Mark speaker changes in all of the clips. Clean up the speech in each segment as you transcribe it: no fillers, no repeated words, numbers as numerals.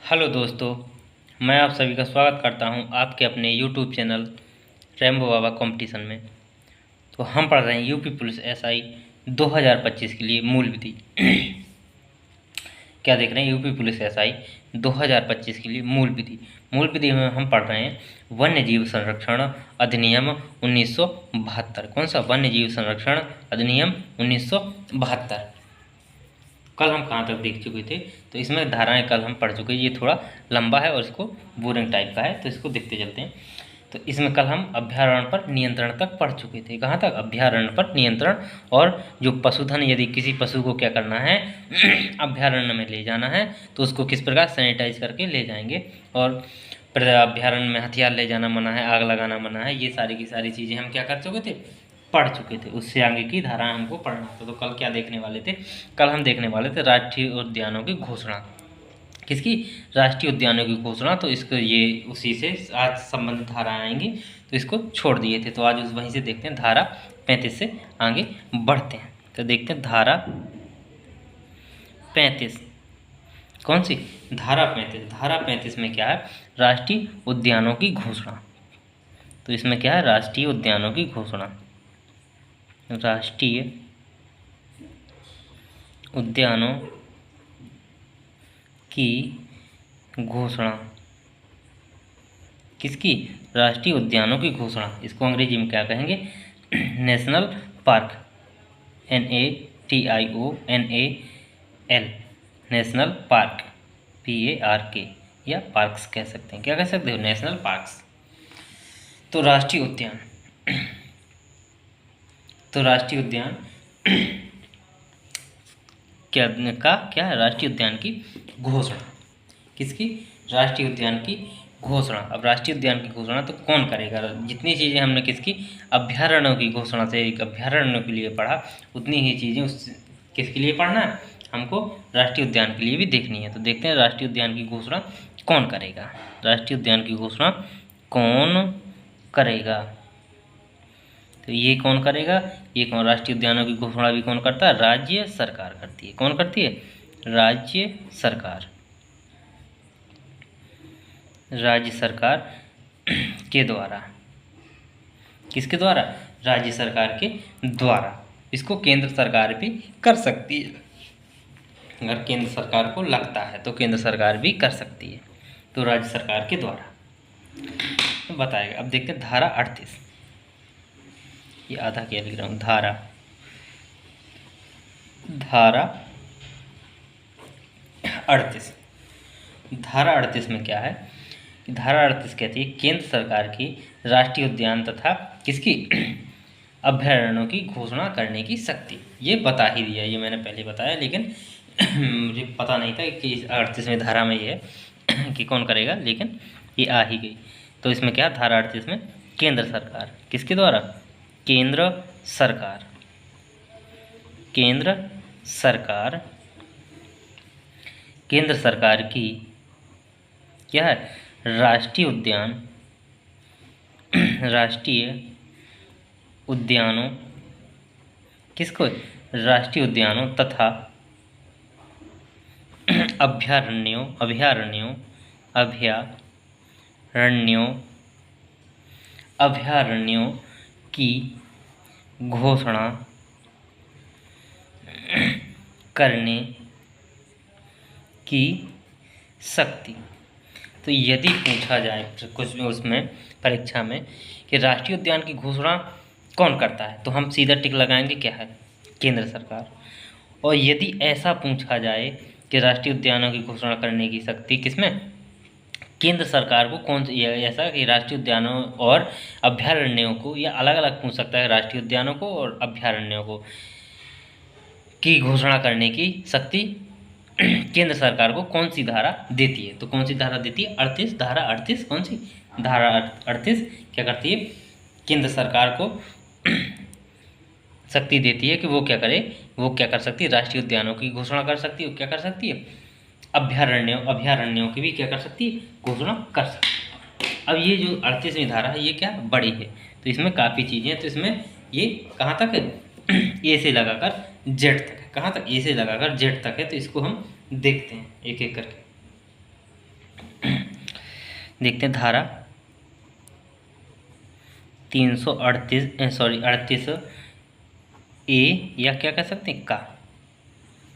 Speaker 1: Hello दोस्तों, मैं आप सभी का स्वागत करता हूं आपके अपने यूट्यूब चैनल रैम्बो बाबा कंपटीशन में। तो हम पढ़ रहे हैं यूपी पुलिस एसआई 2025 के लिए मूल विधि। क्या देख रहे हैं? यूपी पुलिस एसआई 2025 के लिए मूल विधि। मूल विधि में हम पढ़ रहे हैं वन्य जीव संरक्षण अधिनियम 1972। कौन सा? वन्य जीव संरक्षण अधिनियम 1972। कल हम कहाँ तक देख चुके थे? तो इसमें धाराएं कल हम पढ़ चुके हैं। ये थोड़ा लंबा है और इसको बोरिंग टाइप का है, तो इसको देखते चलते हैं। तो इसमें कल हम अभ्यारण्य पर नियंत्रण तक पढ़ चुके थे। कहाँ तक? अभ्यारण्य पर नियंत्रण। और जो पशुधन, यदि किसी पशु को क्या करना है अभ्यारण्य में ले जाना है तो उसको किस प्रकार सैनिटाइज करके ले जाएंगे। और अभ्यारण्य में हथियार ले जाना मना है, आग लगाना मना है। ये सारी की सारी चीज़ें हम क्या कर चुके थे? पढ़ चुके थे। उससे आगे की धारा हमको पढ़ना था। तो कल क्या देखने वाले थे? कल हम देखने वाले थे राष्ट्रीय उद्यानों की घोषणा। किसकी? राष्ट्रीय उद्यानों की घोषणा। तो इसको ये उसी से आज संबंधित धारा आएंगी, तो इसको छोड़ दिए थे। तो आज उस वहीं से देखते हैं धारा 35 से आगे बढ़ते हैं। तो देखते हैं धारा 35 कौन सी? धारा 35। धारा 35 में क्या है? राष्ट्रीय उद्यानों की घोषणा। तो इसमें क्या है? राष्ट्रीय उद्यानों की घोषणा। राष्ट्रीय उद्यानों की घोषणा। किसकी? राष्ट्रीय उद्यानों की घोषणा। इसको अंग्रेजी में क्या कहेंगे? National park. NATIONAL national park. PARK या पार्क्स कह सकते हैं। क्या कह सकते हो? National parks. तो राष्ट्रीय उद्यान तो राष्ट्रीय उद्यान क्या है? राष्ट्रीय उद्यान की घोषणा। किसकी? राष्ट्रीय उद्यान की घोषणा। अब राष्ट्रीय उद्यान की घोषणा तो कौन करेगा? जितनी चीज़ें हमने किसकी अभ्यारण्यों की घोषणा से एक अभ्यारण्यों के लिए पढ़ा, उतनी ही चीज़ें उस किसके लिए पढ़ना है हमको? राष्ट्रीय उद्यान के लिए भी देखनी है। तो देखते हैं राष्ट्रीय उद्यान की घोषणा कौन करेगा। राष्ट्रीय उद्यान की घोषणा कौन करेगा? तो ये कौन करेगा? ये कौन? राष्ट्रीय उद्यानों की घोषणा भी कौन करता है? राज्य सरकार करती है। कौन करती है? राज्य सरकार। राज्य सरकार के द्वारा। किसके द्वारा? राज्य सरकार के द्वारा। इसको केंद्र सरकार भी कर सकती है। अगर केंद्र सरकार को लगता है तो केंद्र सरकार भी कर सकती है। तो राज्य सरकार के द्वारा तो बताएगा। अब देखते हैं धारा 38। ये आधा क्या लिख रहा हूँ? धारा 38। धारा 38 में क्या है? धारा 38 कहती है केंद्र सरकार की राष्ट्रीय उद्यान तथा किसकी अभ्यारण्यों की घोषणा करने की शक्ति। ये बता ही दिया, ये मैंने पहले बताया, लेकिन मुझे पता नहीं था कि 38वें धारा में ये है कि कौन करेगा, लेकिन ये आ ही गई। तो इसमें क्या? धारा 38 में केंद्र सरकार। किसके द्वारा? केंद्र सरकार। केंद्र सरकार। केंद्र सरकार की क्या है? राष्ट्रीय उद्यान। राष्ट्रीय उद्यानों। किसको? राष्ट्रीय उद्यानों तथा अभ्यारण्यों अभ्यारण्यों की घोषणा करने की शक्ति। तो यदि पूछा जाए कुछ भी उसमें परीक्षा में कि राष्ट्रीय उद्यान की घोषणा कौन करता है, तो हम सीधा टिक लगाएंगे क्या है? केंद्र सरकार। और यदि ऐसा पूछा जाए कि राष्ट्रीय उद्यानों की घोषणा करने की शक्ति किसमें? केंद्र सरकार को कौन ऐसा कि राष्ट्रीय उद्यानों और अभ्यारण्यों को, या अलग अलग पूछ सकता है, राष्ट्रीय उद्यानों को और अभ्यारण्यों को की घोषणा करने की शक्ति केंद्र सरकार को कौन सी धारा देती है? तो कौन सी धारा देती है? 38। धारा 38 कौन सी? धारा 38 क्या करती है? केंद्र सरकार को शक्ति देती है कि वो क्या करे, वो क्या कर सकती है? राष्ट्रीय उद्यानों की घोषणा कर सकती है। क्या कर सकती है? अभ्यारण्यों की भी क्या कर सकती है? घोषणा कर सकती है। अब ये जो 38वीं धारा है ये क्या बड़ी है, तो इसमें काफ़ी चीज़ें हैं। तो इसमें ये कहाँ तक है? ए से लगाकर जेड तक है। कहाँ तक? ए से लगाकर जेड तक है। तो इसको हम देखते हैं एक एक करके। देखते हैं धारा 38 ए या क्या कह सकते हैं का,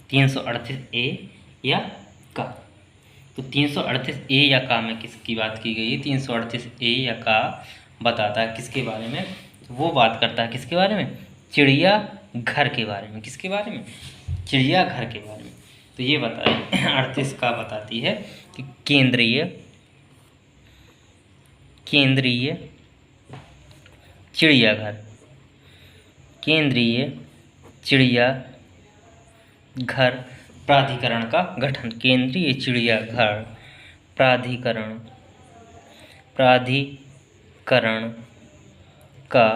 Speaker 1: 338 ए या का। तो 338 ए या का में किसकी बात की गई है? 338 ए या का बताता है किसके बारे में? वो बात करता है किसके बारे में? चिड़िया घर के बारे में। किसके बारे में? चिड़िया घर के बारे में। तो ये बताए 38 का बताती है कि केंद्रीय चिड़ियाघर, केंद्रीय चिड़ियाघर प्राधिकरण का गठन। केंद्रीय चिड़ियाघर प्राधिकरण का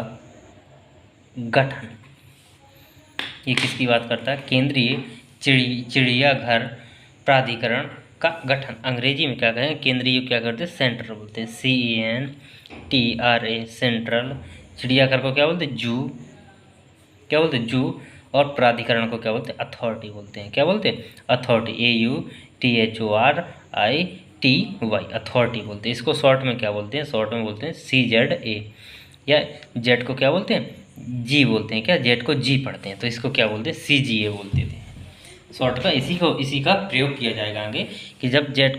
Speaker 1: गठन। ये किसकी बात करता है? केंद्रीय चिड़ियाघर प्राधिकरण का गठन। अंग्रेजी में क्या कहें? केंद्रीय क्या करते हैं? सेंट्रल बोलते हैं, CENTRA, सेंट्रल। चिड़ियाघर को क्या बोलते हैं? जू। क्या बोलते हैं? जू। और प्राधिकरण को क्या बोलते हैं? अथॉरिटी बोलते हैं। क्या बोलते हैं? अथॉरिटी, AUTHORITY, अथॉरिटी बोलते हैं। इसको शॉर्ट में क्या बोलते हैं? शॉर्ट में बोलते हैं CZA। या जेड को क्या बोलते हैं? जी बोलते हैं। क्या जेड को जी पढ़ते हैं, तो इसको क्या बोलते हैं? CGA बोलते थे। शॉर्ट का इसी का प्रयोग किया जाएगा आगे कि जब जेड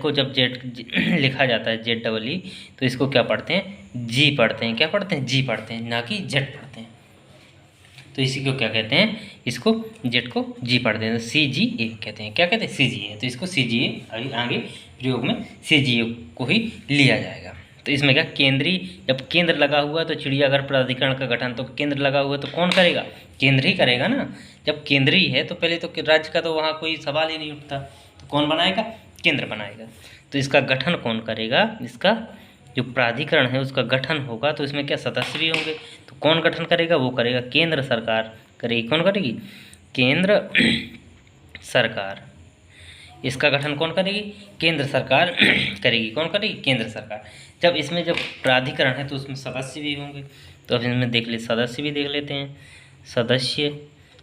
Speaker 1: लिखा जाता है ZEE, तो इसको क्या पढ़ते हैं? जी पढ़ते हैं। क्या पढ़ते हैं? जी पढ़ते हैं, ना कि जेड पढ़ते हैं। तो इसी को क्या कहते हैं? इसको जेड को जी पढ़ते हैं, तो CGA कहते हैं। क्या कहते हैं? CGA। तो इसको CGA आगे प्रयोग में CGA को ही लिया जाएगा। तो इसमें क्या केंद्रीय, जब केंद्र लगा हुआ तो चिड़ियाघर प्राधिकरण का गठन, तो केंद्र लगा हुआ तो कौन करेगा? केंद्र ही करेगा ना। जब केंद्रीय है तो पहले तो राज्य का तो वहाँ कोई सवाल ही नहीं उठता, तो कौन बनाएगा? केंद्र बनाएगा। तो इसका गठन कौन करेगा? इसका जो प्राधिकरण है उसका गठन होगा, तो इसमें क्या सदस्य भी होंगे, तो कौन गठन करेगा? वो करेगा केंद्र सरकार करेगी। कौन करेगी? केंद्र सरकार। इसका गठन कौन करेगी? केंद्र सरकार करेगी। कौन करेगी? केंद्र सरकार। जब इसमें जब प्राधिकरण है तो उसमें सदस्य भी होंगे, तो अब इसमें देख ले, सदस्य भी देख लेते हैं।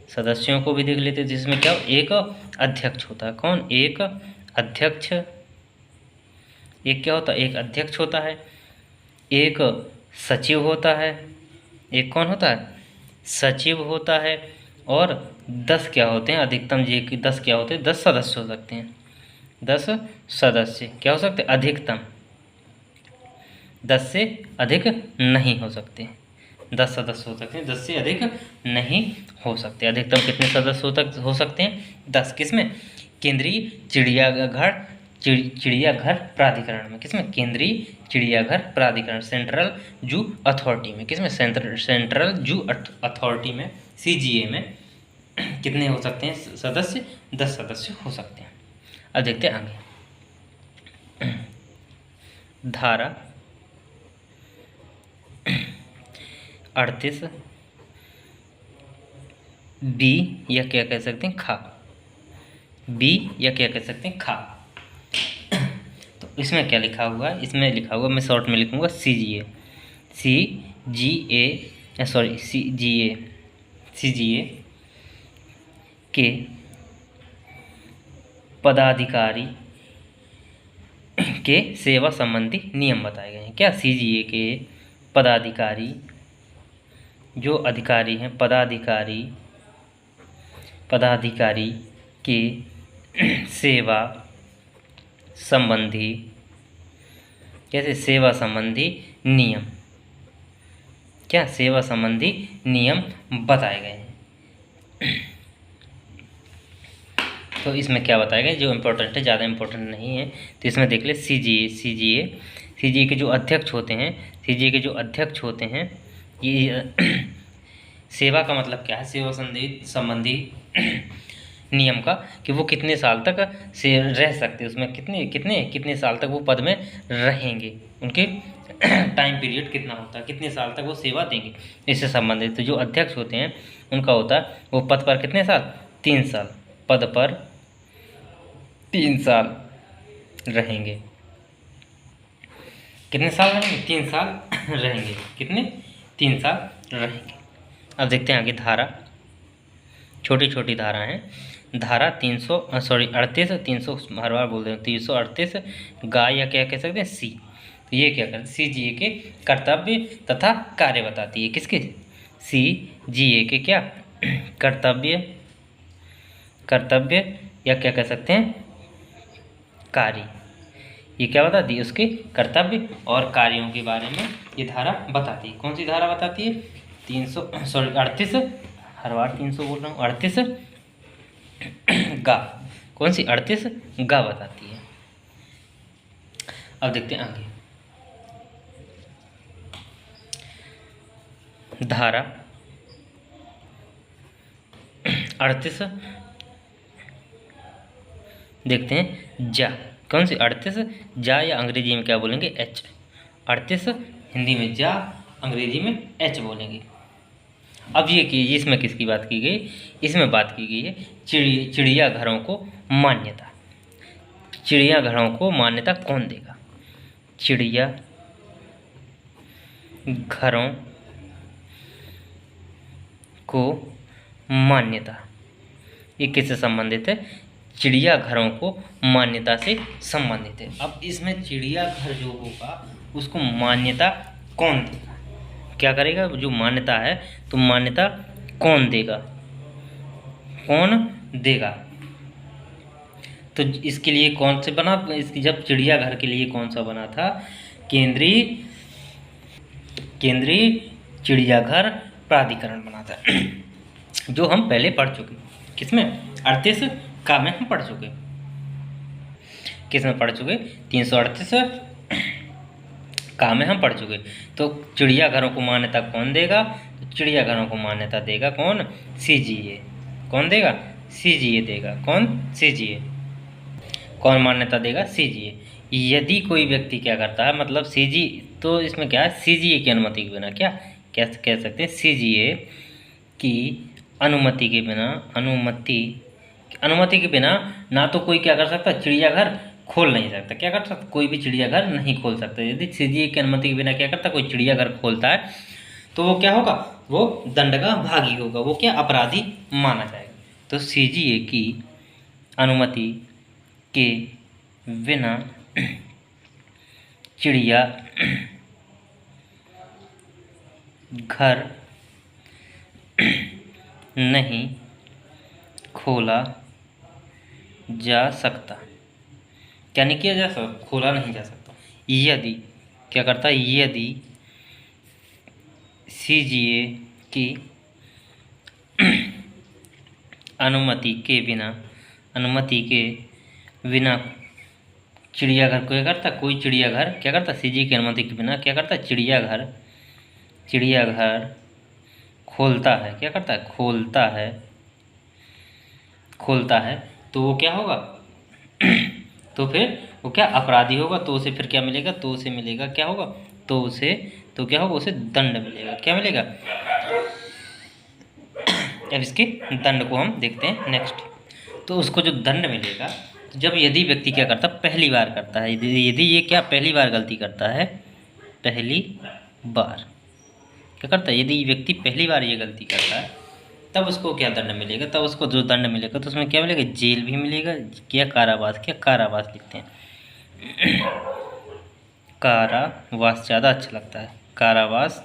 Speaker 1: सदस्यों को भी देख लेते हैं। जिसमें क्या? एक अध्यक्ष होता है। कौन? एक अध्यक्ष। एक क्या होता है? एक अध्यक्ष होता है, एक सचिव होता है, एक कौन होता है? सचिव होता है। और 10 क्या होते हैं? अधिकतम ये कि 10 क्या होते हैं? 10 सदस्य हो सकते हैं। 10 सदस्य क्या हो सकते हैं? अधिकतम। 10 से अधिक नहीं हो सकते। 10 सदस्य हो सकते हैं, 10 से अधिक नहीं हो सकते। अधिकतम कितने सदस्य हो सकते हैं? 10। किसमें? केंद्रीय चिड़ियाघर प्राधिकरण में। किसमें? केंद्रीय चिड़ियाघर प्राधिकरण, सेंट्रल जू अथॉरिटी में। किसमें? सेंट्रल जू अथॉरिटी में, CGA में कितने हो सकते हैं सदस्य? 10 सदस्य हो सकते हैं। अब देखते हैं आगे। धारा 38 बी या क्या कह सकते हैं? खा। बी या क्या कह सकते हैं? खा। तो इसमें क्या लिखा हुआ है? इसमें लिखा हुआ, मैं शॉर्ट में लिखूंगा CGA के पदाधिकारी के सेवा संबंधी नियम बताए गए हैं। क्या? CGA के पदाधिकारी, जो अधिकारी हैं, पदाधिकारी के सेवा संबंधी, कैसे? सेवा संबंधी नियम। क्या? सेवा संबंधी नियम बताए गए हैं। तो इसमें क्या बताया गया? जो इम्पोर्टेंट है, ज़्यादा इम्पोर्टेंट नहीं है, तो इसमें देख ले CGA के जो अध्यक्ष होते हैं, ये सेवा का मतलब क्या है? सेवा संबंधी नियम का कि वो कितने साल तक से रह सकते हैं, उसमें कितने साल तक वो पद में रहेंगे, उनके टाइम पीरियड कितना होता है, कितने साल तक वो सेवा देंगे, इससे संबंधित। तो जो अध्यक्ष होते हैं उनका होता है वो पद पर कितने साल? 3 साल। पद पर 3 साल रहेंगे। कितने साल रहेंगे? 3 साल रहेंगे। कितने? 3 साल रहेंगे। अब देखते हैं आगे धारा, छोटी धारा हैं। धारा 38 300 हर बार बोल रहे हैं, 338 गाय या क्या कह सकते हैं? सी। तो ये क्या करती, CGA के कर्तव्य तथा कार्य बताती है। किसके, CGA के क्या कर्तव्य या क्या कह सकते हैं कार्य, ये क्या बताती है, उसके कर्तव्य और कार्यों के बारे में ये धारा बताती है। कौन सी धारा बताती है, 38, हर बार 300 बोल रहा हूँ, 38 गा, कौन सी 38 गा बताती है। अब देखते हैं आगे, धारा 38 देखते हैं जा, कौन सी 38 जा, या अंग्रेजी में क्या बोलेंगे एच। 38 हिंदी में जा, अंग्रेजी में एच बोलेंगे। अब ये कि इसमें किसकी बात की गई, इसमें बात की गई है चिड़ियाघरों को मान्यता। चिड़ियाघरों को मान्यता कौन देगा, चिड़ियाघरों को मान्यता, ये किससे संबंधित है, चिड़ियाघरों को मान्यता से संबंधित है। अब इसमें चिड़ियाघर जो होगा उसको मान्यता कौन देगा, क्या करेगा, जो मान्यता है तो मान्यता कौन देगा, तो इसके लिए कौन से बना, इसकी जब चिड़ियाघर के लिए कौन सा बना था, केंद्रीय चिड़ियाघर प्राधिकरण बना था जो हम पहले पढ़ चुके, किसमें 38 का में हम पढ़ चुके, किसमें पढ़ चुके, 338 का में हम पढ़ चुके। तो चिड़ियाघरों को मान्यता कौन देगा, तो चिड़ियाघरों को मान्यता देगा कौन, CGA। कौन देगा, CGA देगा। कौन, CGA। कौन मान्यता देगा, CGA। यदि कोई व्यक्ति क्या करता है, मतलब CG, तो इसमें क्या है, CGA की अनुमति के बिना क्या कह सकते हैं, CGA की अनुमति के बिना ना तो कोई क्या कर सकता, चिड़ियाघर खोल नहीं सकता, क्या कर सकता, कोई भी चिड़ियाघर नहीं खोल सकता। यदि CGA की अनुमति के बिना क्या करता, कोई चिड़ियाघर खोलता है तो वो क्या होगा, वो दंड का भागी होगा, वो क्या अपराधी माना जाएगा। तो CGA की अनुमति के बिना चिड़ियाघर नहीं खोला जा सकता, क्या नहीं किया जा सकता, खोला नहीं जा सकता। यदि क्या करता है, यदि CGA की अनुमति के बिना चिड़ियाघर को क्या करता, कोई चिड़ियाघर क्या करता, CGA की अनुमति के बिना क्या करता, चिड़ियाघर खोलता है, क्या करता है, खोलता है तो वो क्या होगा तो फिर वो क्या अपराधी होगा, तो उसे फिर क्या मिलेगा, तो उसे मिलेगा क्या होगा, तो क्या होगा, उसे दंड मिलेगा, क्या मिलेगा। अब इसके दंड को हम देखते हैं नेक्स्ट। तो उसको जो दंड मिलेगा, तो जब यदि व्यक्ति क्या करता, पहली बार करता है, यदि ये क्या पहली बार गलती करता है, पहली बार क्या करता है, यदि व्यक्ति पहली बार ये गलती करता है तब उसको क्या दंड मिलेगा, तब उसको जो दंड मिलेगा तो उसमें क्या मिलेगा, जेल भी मिलेगा, क्या कारावास लिखते हैं कारावास ज़्यादा अच्छा लगता है, कारावास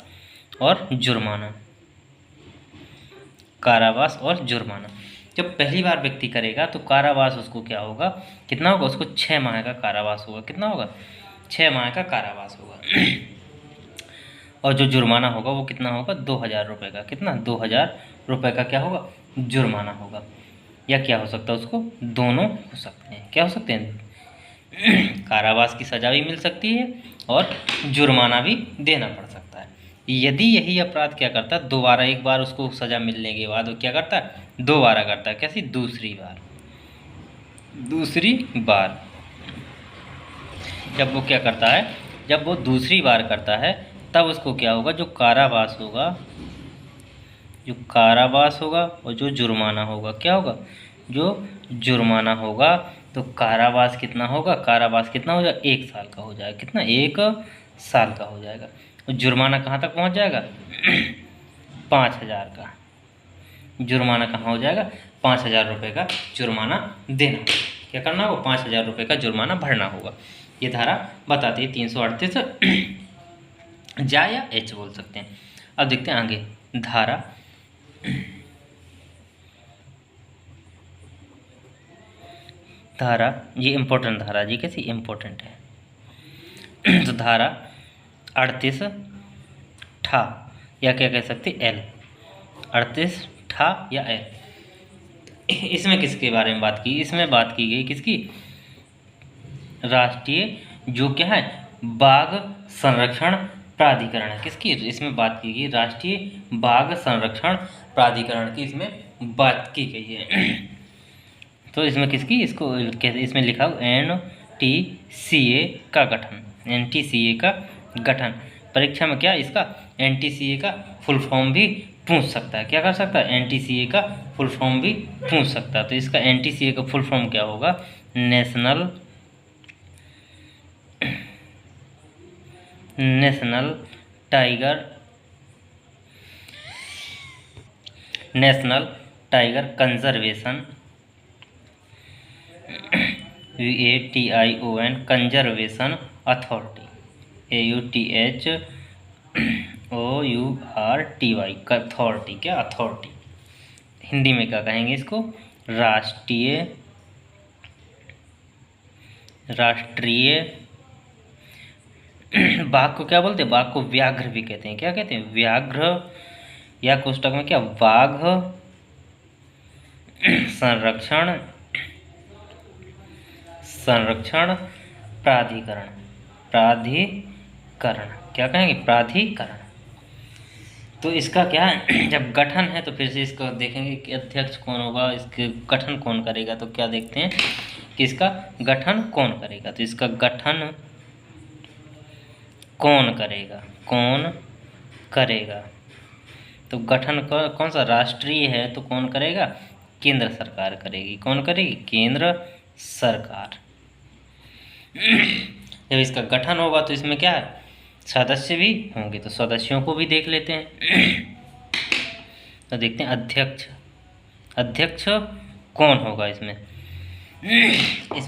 Speaker 1: और जुर्माना। जब पहली बार व्यक्ति करेगा तो कारावास उसको क्या होगा, कितना होगा, उसको 6 माह का कारावास होगा, कितना होगा, 6 माह का कारावास होगा और जो जुर्माना होगा वो कितना होगा, 2000 रुपये का, कितना, 2000 रुपये का क्या होगा, जुर्माना होगा। या क्या हो सकता है, उसको दोनों हो सकते हैं, क्या हो सकते हैं, कारावास की सजा भी मिल सकती है और जुर्माना भी देना पड़ सकता है। यदि यही अपराध क्या करता है, दोबारा, एक बार उसको सजा मिलने के बाद वो क्या करता है, दोबारा करता है, कैसी, दूसरी बार जब वो क्या करता है, जब वो दूसरी बार करता है तब उसको क्या होगा, जो कारावास होगा और जो जुर्माना होगा, क्या होगा, जो जुर्माना होगा, तो कारावास कितना हो जाएगा, 1 साल का हो जाएगा, कितना, 1 साल का हो जाएगा। और जुर्माना कहाँ तक पहुँच जाएगा 5000 का जुर्माना कहाँ हो जाएगा, 5000 रुपये का जुर्माना देना, क्या करना होगा, 5000 रुपये का जुर्माना भरना होगा। ये धारा बताती है। 338 जा या एच बोल सकते हैं। अब देखते हैं आगे धारा ये इम्पोर्टेंट धारा जी, कैसी इम्पोर्टेंट है। तो धारा 38 ठा या क्या कह सकते एल, 38 ठा या एल, इसमें किसके बारे में बात की? इसमें बात की गई किसकी? राष्ट्रीय जो क्या है बाघ संरक्षण प्राधिकरण है। किसकी? इसमें बात की गई राष्ट्रीय बाघ संरक्षण प्राधिकरण की इसमें बात की गई है। तो इसमें किसकी? इसको इसमें लिखा NTCA का गठन, NTCA का गठन। परीक्षा में क्या इसका NTCA का फुल फॉर्म भी पूछ सकता है। क्या कर सकता है? NTCA का फुल फॉर्म भी पूछ सकता है। तो इसका NTCA का फुल फॉर्म क्या होगा? National tiger conservation, VATION conservation authority, AUTHOURTY authority. क्या अथॉरिटी? हिंदी में क्या कहेंगे इसको? राष्ट्रीय बाघ को क्या बोलते हैं? बाघ को व्याघ्र भी कहते हैं। क्या कहते हैं? व्याघ्र, या कोष्टक में क्या बाघ संरक्षण प्राधिकरण। क्या कहेंगे? प्राधिकरण। तो इसका क्या है जब गठन है तो फिर से इसको देखेंगे कि अध्यक्ष कौन होगा, इसके गठन कौन करेगा। तो क्या देखते हैं कि इसका गठन कौन करेगा? तो इसका गठन कौन करेगा? तो गठन कौन सा? राष्ट्रीय है तो कौन करेगा? केंद्र सरकार करेगी। कौन करेगी? केंद्र सरकार। जब इसका गठन होगा तो इसमें क्या है? सदस्य भी होंगे। तो सदस्यों को भी देख लेते हैं। तो देखते हैं अध्यक्ष कौन होगा इसमें?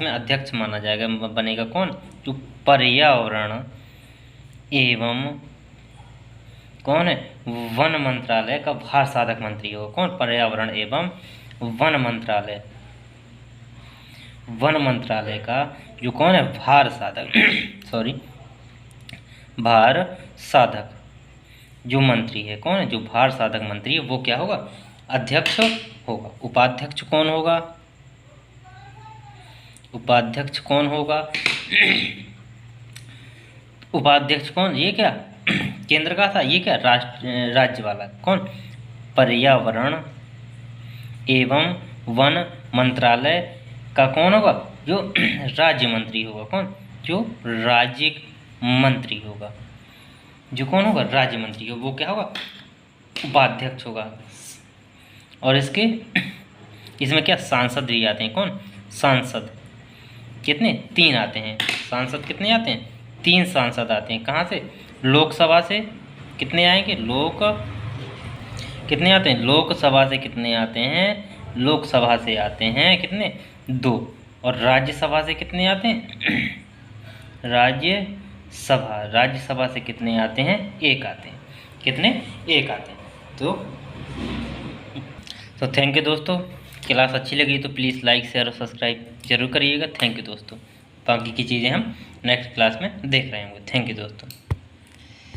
Speaker 1: अध्यक्ष माना जाएगा, बनेगा कौन? जो पर्यावरण एवं कौन है? वन मंत्रालय का भार साधक मंत्री होगा। कौन? पर्यावरण एवं वन मंत्रालय का जो कौन है? भार साधक जो मंत्री है। कौन है? जो भार साधक मंत्री है वो क्या होगा? अध्यक्ष होगा। उपाध्यक्ष कौन होगा? उपाध्यक्ष कौन? ये क्या केंद्र का था, ये क्या राज्य वाला। कौन? पर्यावरण एवं वन मंत्रालय का कौन होगा? जो राज्य मंत्री होगा। कौन? जो राज्य मंत्री होगा। जो कौन होगा? राज्य मंत्री होगा। वो क्या होगा? उपाध्यक्ष होगा। और इसमें क्या सांसद भी आते हैं। कौन? सांसद कितने? 3 आते हैं। सांसद कितने आते हैं? 3 सांसद आते हैं। कहाँ से? लोकसभा से कितने आएंगे? कितने आते हैं? लोकसभा से कितने आते हैं? लोकसभा से आते हैं कितने? 2। और राज्यसभा से कितने आते हैं? राज्यसभा से कितने आते हैं? 1 आते हैं। कितने? 1 आते हैं। तो थैंक यू दोस्तों। क्लास अच्छी लगी तो प्लीज़ लाइक शेयर और सब्सक्राइब जरूर करिएगा। थैंक यू दोस्तों। बाकी की चीज़ें हम नेक्स्ट क्लास में देख रहे होंगे। थैंक यू दोस्तों।